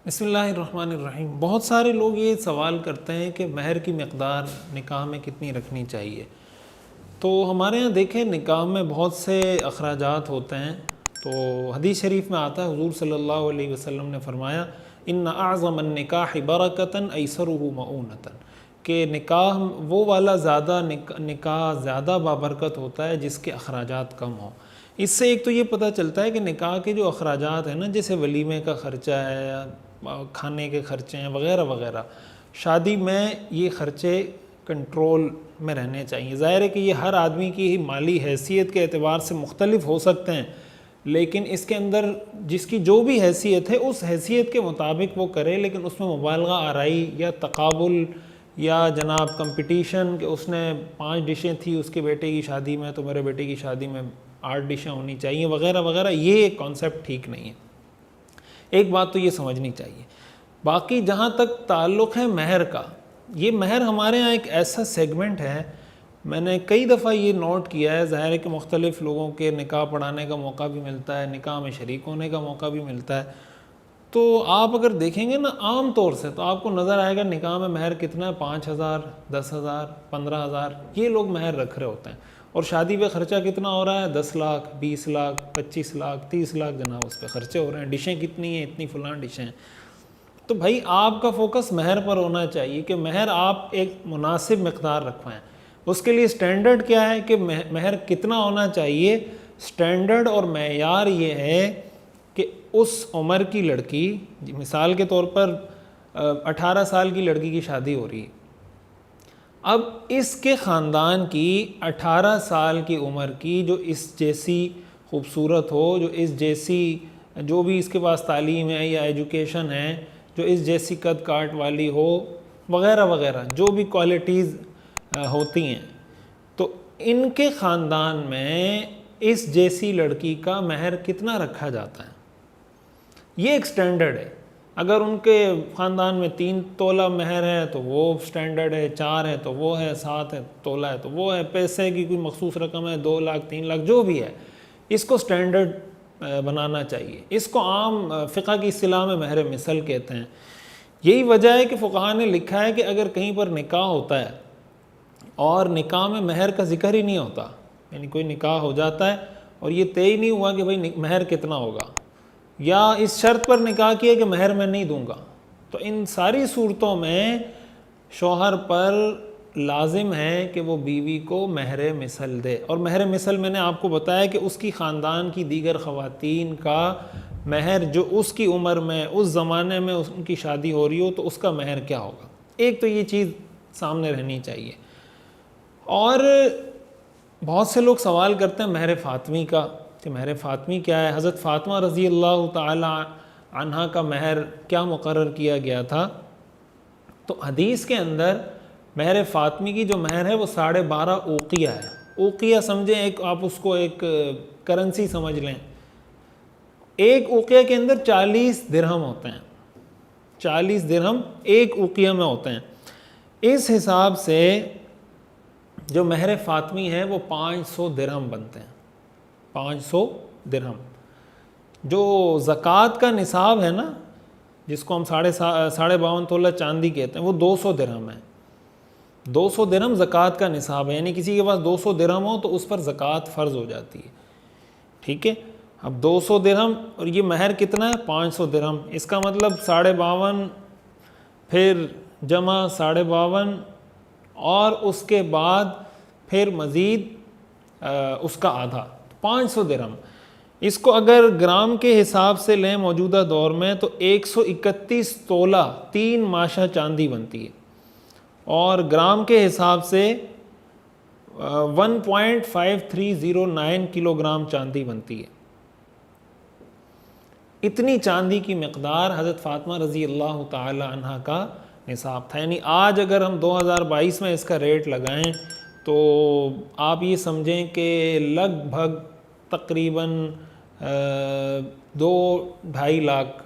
بسم اللہ الرحمن الرحیم۔ بہت سارے لوگ یہ سوال کرتے ہیں کہ مہر کی مقدار نکاح میں کتنی رکھنی چاہیے۔ تو ہمارے ہاں دیکھیں نکاح میں بہت سے اخراجات ہوتے ہیں۔ تو حدیث شریف میں آتا ہے حضور صلی اللہ علیہ وسلم نے فرمایا ان اعظم النکاح برکتاً ایسرہ مؤونۃ، کہ نکاح وہ والا نکاح زیادہ بابرکت ہوتا ہے جس کے اخراجات کم ہوں۔ اس سے ایک تو یہ پتہ چلتا ہے کہ نکاح کے جو اخراجات ہیں نا، جیسے ولیمے کا خرچہ ہے یا کھانے کے خرچے ہیں وغیرہ وغیرہ، شادی میں یہ خرچے کنٹرول میں رہنے چاہیے۔ ظاہر ہے کہ یہ ہر آدمی کی مالی حیثیت کے اعتبار سے مختلف ہو سکتے ہیں، لیکن اس کے اندر جس کی جو بھی حیثیت ہے اس حیثیت کے مطابق وہ کرے، لیکن اس میں مبالغہ آرائی یا تقابل یا جناب کمپٹیشن کہ اس نے 5 ڈشیں تھی اس کے بیٹے کی شادی میں تو میرے بیٹے کی شادی میں 8 ڈشیں ہونی چاہیے وغیرہ وغیرہ، یہ کانسیپٹ ٹھیک نہیں ہے۔ ایک بات تو یہ سمجھنی چاہیے۔ باقی جہاں تک تعلق ہے مہر کا، یہ مہر ہمارے ہاں ایک ایسا سیگمنٹ ہے، میں نے کئی دفعہ یہ نوٹ کیا ہے۔ ظاہر ہے کہ مختلف لوگوں کے نکاح پڑھانے کا موقع بھی ملتا ہے، نکاح میں شریک ہونے کا موقع بھی ملتا ہے، تو آپ اگر دیکھیں گے نا عام طور سے تو آپ کو نظر آئے گا نکاح میں مہر کتنا ہے، 5,000 10,000 15,000 یہ لوگ مہر رکھ رہے ہوتے ہیں، اور شادی پہ خرچہ کتنا ہو رہا ہے، 10 لاکھ 20 لاکھ 25 لاکھ 30 لاکھ جناب اس پہ خرچے ہو رہے ہیں۔ ڈشیں کتنی ہیں، اتنی فلاں ڈشیں ہیں۔ تو بھائی آپ کا فوکس مہر پر ہونا چاہیے کہ مہر آپ ایک مناسب مقدار رکھوائیں۔ اس کے لیے سٹینڈرڈ کیا ہے کہ مہر کتنا ہونا چاہیے؟ سٹینڈرڈ اور معیار یہ ہے کہ اس عمر کی لڑکی، مثال کے طور پر 18 سال کی لڑکی کی شادی ہو رہی ہے، اب اس کے خاندان کی 18 سال کی عمر کی جو اس جیسی خوبصورت ہو، جو اس جیسی جو بھی اس کے پاس تعلیم ہے یا ایجوکیشن ہے، جو اس جیسی قد کاٹ والی ہو وغیرہ وغیرہ، جو بھی کوالٹیز ہوتی ہیں، تو ان کے خاندان میں اس جیسی لڑکی کا مہر کتنا رکھا جاتا ہے، یہ ایک سٹینڈرڈ ہے۔ اگر ان کے خاندان میں 3 تولہ مہر ہے تو وہ سٹینڈرڈ ہے، 4 ہے تو وہ ہے، 7 ہے تولہ ہے تو وہ ہے، پیسے کی کوئی مخصوص رقم ہے 2 لاکھ 3 لاکھ جو بھی ہے، اس کو سٹینڈرڈ بنانا چاہیے۔ اس کو عام فقہ کی اصطلاح میں مہر مثل کہتے ہیں۔ یہی وجہ ہے کہ فقہاء نے لکھا ہے کہ اگر کہیں پر نکاح ہوتا ہے اور نکاح میں مہر کا ذکر ہی نہیں ہوتا، یعنی کوئی نکاح ہو جاتا ہے اور یہ طے ہی نہیں ہوا کہ بھئی مہر کتنا ہوگا، یا اس شرط پر نکاح کیا کہ مہر میں نہیں دوں گا، تو ان ساری صورتوں میں شوہر پر لازم ہے کہ وہ بیوی کو مہر مثل دے۔ اور مہر مثل میں نے آپ کو بتایا کہ اس کی خاندان کی دیگر خواتین کا مہر جو اس کی عمر میں اس زمانے میں ان کی شادی ہو رہی ہو تو اس کا مہر کیا ہوگا۔ ایک تو یہ چیز سامنے رہنی چاہیے۔ اور بہت سے لوگ سوال کرتے ہیں مہر فاطمی کا کہ مہر فاطمی کیا ہے، حضرت فاطمہ رضی اللہ تعالی عنہا کا مہر کیا مقرر کیا گیا تھا؟ تو حدیث کے اندر مہر فاطمی کی جو مہر ہے وہ 12.5 اوقیہ ہے۔ اوقیہ سمجھیں، ایک آپ اس کو ایک کرنسی سمجھ لیں۔ ایک اوقیہ کے اندر 40 درہم ہوتے ہیں، 40 درہم ایک اوقیہ میں ہوتے ہیں۔ اس حساب سے جو مہر فاطمی ہے وہ 500 درہم بنتے ہیں، 500 درہم۔ جو زکوٰۃ کا نصاب ہے نا، جس کو ہم 52.5 تولہ چاندی کہتے ہیں، وہ 200 درہم ہے۔ 200 درہم زکوٰۃ کا نصاب ہے، یعنی کسی کے پاس 200 درہم ہو تو اس پر زکوٰۃ فرض ہو جاتی ہے، ٹھیک ہے۔ اب 200 درہم اور یہ مہر کتنا ہے، 500 درہم، اس کا مطلب 52.5 پھر جمع 52.5 اور اس کے بعد پھر مزید اس کا آدھا، 500 درہم۔ اس کو اگر گرام کے حساب سے لیں موجودہ دور میں تو 131 تولہ 3 ماشا چاندی بنتی ہے، اور گرام کے حساب سے 1.5309 کلو گرام چاندی بنتی ہے۔ اتنی چاندی کی مقدار حضرت فاطمہ رضی اللہ تعالی عنہ کا نصاب تھا۔ یعنی آج اگر ہم 2022 میں اس کا ریٹ لگائیں تو آپ یہ سمجھیں کہ لگ بھگ تقریباً 2-2.5 لاکھ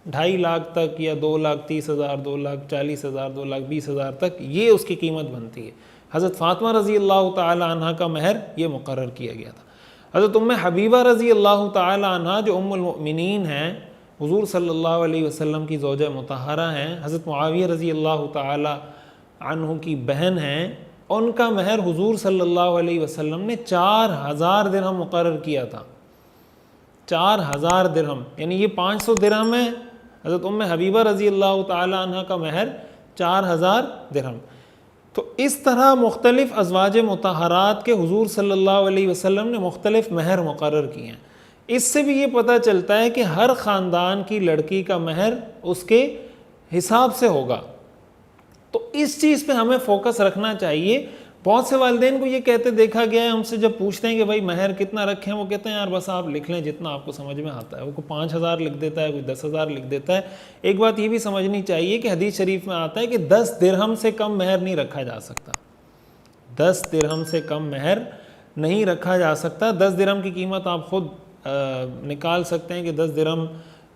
2.5 لاکھ تک، یا 2,30,000 2,40,000 2,20,000 تک یہ اس کی قیمت بنتی ہے۔ حضرت فاطمہ رضی اللہ تعالی عنہ کا مہر یہ مقرر کیا گیا تھا۔ حضرت ام حبیبہ رضی اللہ تعالی عنہ جو ام المؤمنین ہیں، حضور صلی اللہ علیہ وسلم کی زوجہ مطہرہ ہیں، حضرت معاویہ رضی اللہ تعالی عنہ کی بہن ہیں، ان کا مہر حضور صلی اللہ علیہ وسلم نے 4000 درہم مقرر کیا تھا۔ 4000 درہم، یعنی یہ 500 درہم ہے، حضرت ام حبیبہ رضی اللہ تعالی عنہ کا مہر 4000 درہم۔ تو اس طرح مختلف ازواج مطہرات کے حضور صلی اللہ علیہ وسلم نے مختلف مہر مقرر کیے ہیں۔ اس سے بھی یہ پتہ چلتا ہے کہ ہر خاندان کی لڑکی کا مہر اس کے حساب سے ہوگا۔ تو اس چیز پہ ہمیں فوکس رکھنا چاہیے۔ بہت سے والدین کو یہ کہتے دیکھا گیا ہے، ہم سے جب پوچھتے ہیں کہ بھائی مہر کتنا رکھیں، وہ کہتے ہیں یار بس آپ لکھ لیں جتنا آپ کو سمجھ میں آتا ہے۔ وہ کوئی 5000 لکھ دیتا ہے، کوئی 10,000 لکھ دیتا ہے۔ ایک بات یہ بھی سمجھنی چاہیے کہ حدیث شریف میں آتا ہے کہ 10 درہم سے کم مہر نہیں رکھا جا سکتا۔ 10 درہم سے کم مہر نہیں رکھا جا سکتا۔ 10 درہم کی قیمت آپ خود نکال سکتے ہیں کہ 10 درہم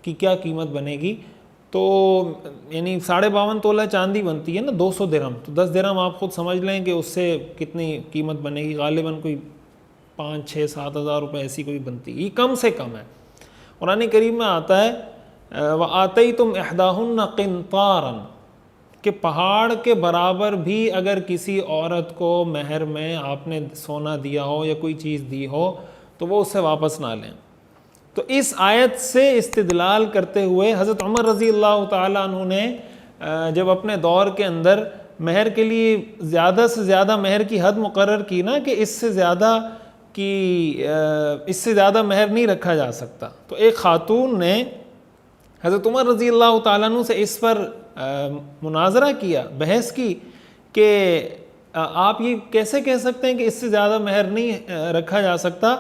کی کیا قیمت بنے گی۔ تو یعنی 52.5 تولہ چاندی بنتی ہے نا 200 درہم، تو 10 درہم آپ خود سمجھ لیں کہ اس سے کتنی قیمت بنے گی۔ غالباً کوئی 5, 6, 7 ہزار روپے ایسی کوئی بنتی ہے، یہ کم سے کم ہے۔ قرآن کریم میں آتا ہے وَآتَيْتُمْ إِحْدَاهُنَّ قِنْطَارًا، کہ پہاڑ کے برابر بھی اگر کسی عورت کو مہر میں آپ نے سونا دیا ہو یا کوئی چیز دی ہو تو وہ اسے واپس نہ لیں۔ تو اس آیت سے استدلال کرتے ہوئے حضرت عمر رضی اللہ تعالیٰ عنہ نے جب اپنے دور کے اندر مہر کے لیے زیادہ سے زیادہ مہر کی حد مقرر کی نا کہ اس سے زیادہ مہر نہیں رکھا جا سکتا، تو ایک خاتون نے حضرت عمر رضی اللہ تعالیٰ عنہ سے اس پر مناظرہ کیا، بحث کی کہ آپ یہ کیسے کہہ سکتے ہیں کہ اس سے زیادہ مہر نہیں رکھا جا سکتا۔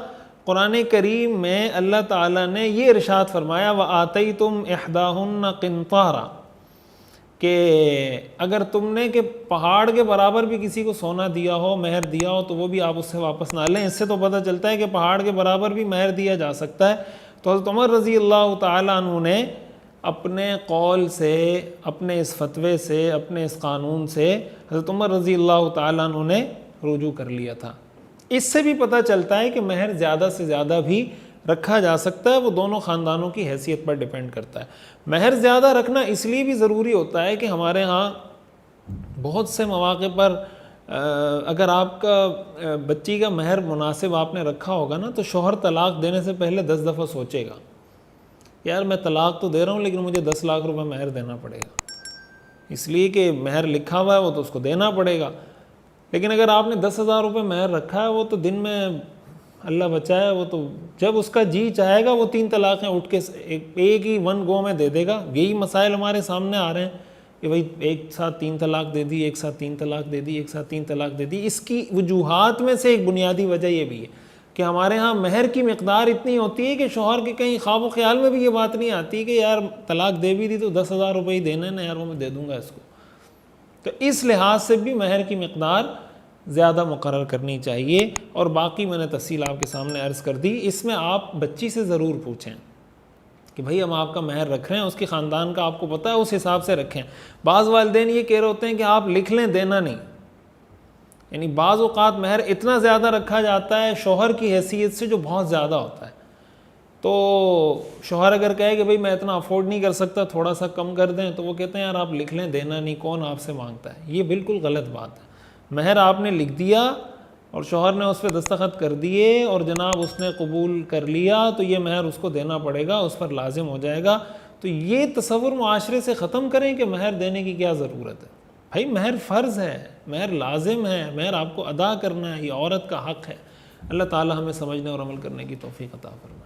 قرآن کریم میں اللہ تعالیٰ نے یہ ارشاد فرمایا وَآتَيْتُمْ إِحْدَاهُنَّ قِنْطَارًا، کہ اگر تم نے کہ پہاڑ کے برابر بھی کسی کو سونا دیا ہو، مہر دیا ہو، تو وہ بھی آپ اس سے واپس نہ لیں۔ اس سے تو پتہ چلتا ہے کہ پہاڑ کے برابر بھی مہر دیا جا سکتا ہے۔ تو حضرت عمر رضی اللہ تعالیٰ عنہ نے اپنے قول سے، اپنے اس فتوے سے، اپنے اس قانون سے حضرت عمر رضی اللہ تعالیٰ عنہ نے رجوع کر لیا تھا۔ اس سے بھی پتہ چلتا ہے کہ مہر زیادہ سے زیادہ بھی رکھا جا سکتا ہے، وہ دونوں خاندانوں کی حیثیت پر ڈیپینڈ کرتا ہے۔ مہر زیادہ رکھنا اس لیے بھی ضروری ہوتا ہے کہ ہمارے ہاں بہت سے مواقع پر اگر آپ کا بچی کا مہر مناسب آپ نے رکھا ہوگا نا، تو شوہر طلاق دینے سے پہلے 10 دفعہ سوچے گا یار میں طلاق تو دے رہا ہوں لیکن مجھے 10 لاکھ روپے مہر دینا پڑے گا، اس لیے کہ مہر لکھا ہوا ہے وہ تو اس کو دینا پڑے گا۔ لیکن اگر آپ نے 10,000 روپے مہر رکھا ہے، وہ تو دن میں اللہ بچائے، وہ تو جب اس کا جی چاہے گا وہ 3 طلاقیں اٹھ کے ایک ہی 1 گو میں دے دے گا۔ یہی مسائل ہمارے سامنے آ رہے ہیں کہ بھائی ایک ساتھ 3 طلاق دے دی، ایک ساتھ 3 طلاق دے دی، ایک ساتھ 3 طلاق دے دی۔ اس کی وجوہات میں سے ایک بنیادی وجہ یہ بھی ہے کہ ہمارے ہاں مہر کی مقدار اتنی ہوتی ہے کہ شوہر کے کہیں خواب و خیال میں بھی یہ بات نہیں آتی کہ یار طلاق دے بھی دی تو 10,000 روپے ہی دینے نا یار، وہ میں دے دوں گا اس کو۔ تو اس لحاظ سے بھی مہر کی مقدار زیادہ مقرر کرنی چاہیے۔ اور باقی میں نے تفصیل آپ کے سامنے عرض کر دی۔ اس میں آپ بچی سے ضرور پوچھیں کہ بھئی ہم آپ کا مہر رکھ رہے ہیں، اس کے خاندان کا آپ کو پتہ ہے، اس حساب سے رکھیں۔ بعض والدین یہ کہہ رہے ہوتے ہیں کہ آپ لکھ لیں، دینا نہیں، یعنی بعض اوقات مہر اتنا زیادہ رکھا جاتا ہے شوہر کی حیثیت سے جو بہت زیادہ ہوتا ہے۔ تو شوہر اگر کہے کہ بھئی میں اتنا افورڈ نہیں کر سکتا، تھوڑا سا کم کر دیں، تو وہ کہتے ہیں یار آپ لکھ لیں، دینا نہیں، کون آپ سے مانگتا ہے۔ یہ بالکل غلط بات ہے۔ مہر آپ نے لکھ دیا اور شوہر نے اس پہ دستخط کر دیے اور جناب اس نے قبول کر لیا، تو یہ مہر اس کو دینا پڑے گا، اس پر لازم ہو جائے گا۔ تو یہ تصور معاشرے سے ختم کریں کہ مہر دینے کی کیا ضرورت ہے۔ بھائی مہر فرض ہے، مہر لازم ہے، مہر آپ کو ادا کرنا ہے، یہ عورت کا حق ہے۔ اللہ تعالی ہمیں سمجھنے اور عمل کرنے کی توفیق عطا فرمائے۔